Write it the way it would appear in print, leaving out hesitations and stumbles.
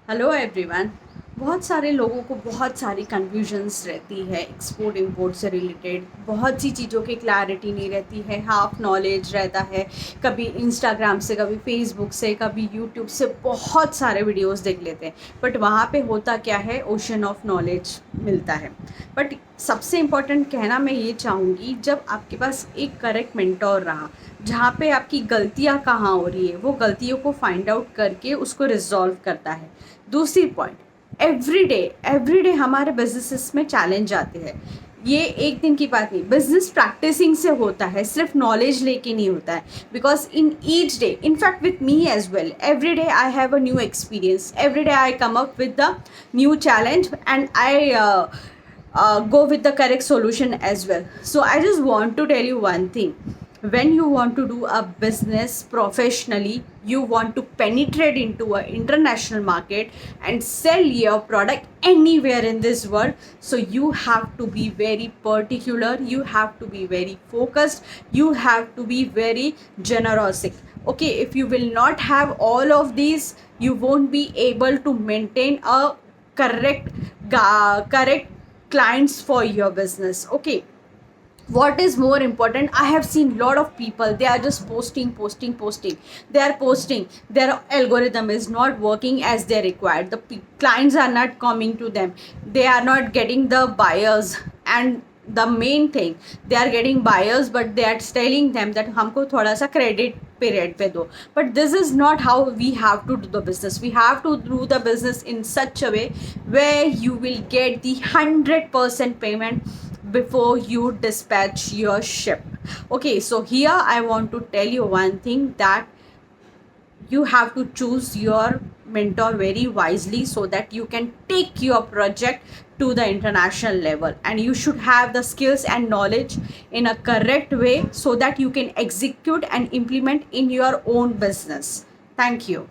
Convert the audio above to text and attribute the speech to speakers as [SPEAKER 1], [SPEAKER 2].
[SPEAKER 1] Hello everyone. बहुत सारे लोगों को बहुत सारी कन्फ्यूजन्स रहती है एक्सपोर्ट इंपोर्ट से रिलेटेड। बहुत सी चीज़ों की क्लैरिटी नहीं रहती है, हाफ नॉलेज रहता है। कभी इंस्टाग्राम से, कभी फेसबुक से, कभी यूट्यूब से बहुत सारे वीडियोस देख लेते हैं, बट वहाँ पे होता क्या है, ओशन ऑफ नॉलेज मिलता है। बट सबसे इम्पॉर्टेंट कहना मैं ये चाहूँगी, जब आपके पास एक करेक्ट मेंटोर रहा, जहाँ पे आपकी गलतियाँ कहाँ हो रही है, वो गलतियों को फाइंड आउट करके उसको रिजॉल्व करता है। दूसरी पॉइंट, एवरी डे हमारे बिजनेसेस में चैलेंज आते हैं। ये एक दिन की बात नहीं, बिजनेस प्रैक्टिसिंग से होता है, सिर्फ नॉलेज लेके नहीं होता है। Because in each day, in fact with me as well, every day I have a new experience, every day I come up with the new challenge and I go with the correct solution as well. So I just want to tell you one thing. When you want to do a business professionally, you want to penetrate into an international market and sell your product anywhere in this world, so you have to be very particular, you have to be very focused, you have to be very generous. Okay, if you will not have all of these, you won't be able to maintain a correct correct clients for your business. Okay, what is more important, I have seen lot of people, they are just posting, they are posting, their algorithm is not working as they required, the clients are not coming to them, they are not getting the buyers, and the main thing, they are getting buyers but they are telling them that हमको थोड़ा सा credit period पे दो. But this is not how we have to do the business. We have to do the business in such a way where you will get the 100% payment before you dispatch your ship. Okay, so here I want to tell you one thing, that you have to choose your mentor very wisely so that you can take your project to the international level, and you should have the skills and knowledge in a correct way so that you can execute and implement in your own business. Thank you.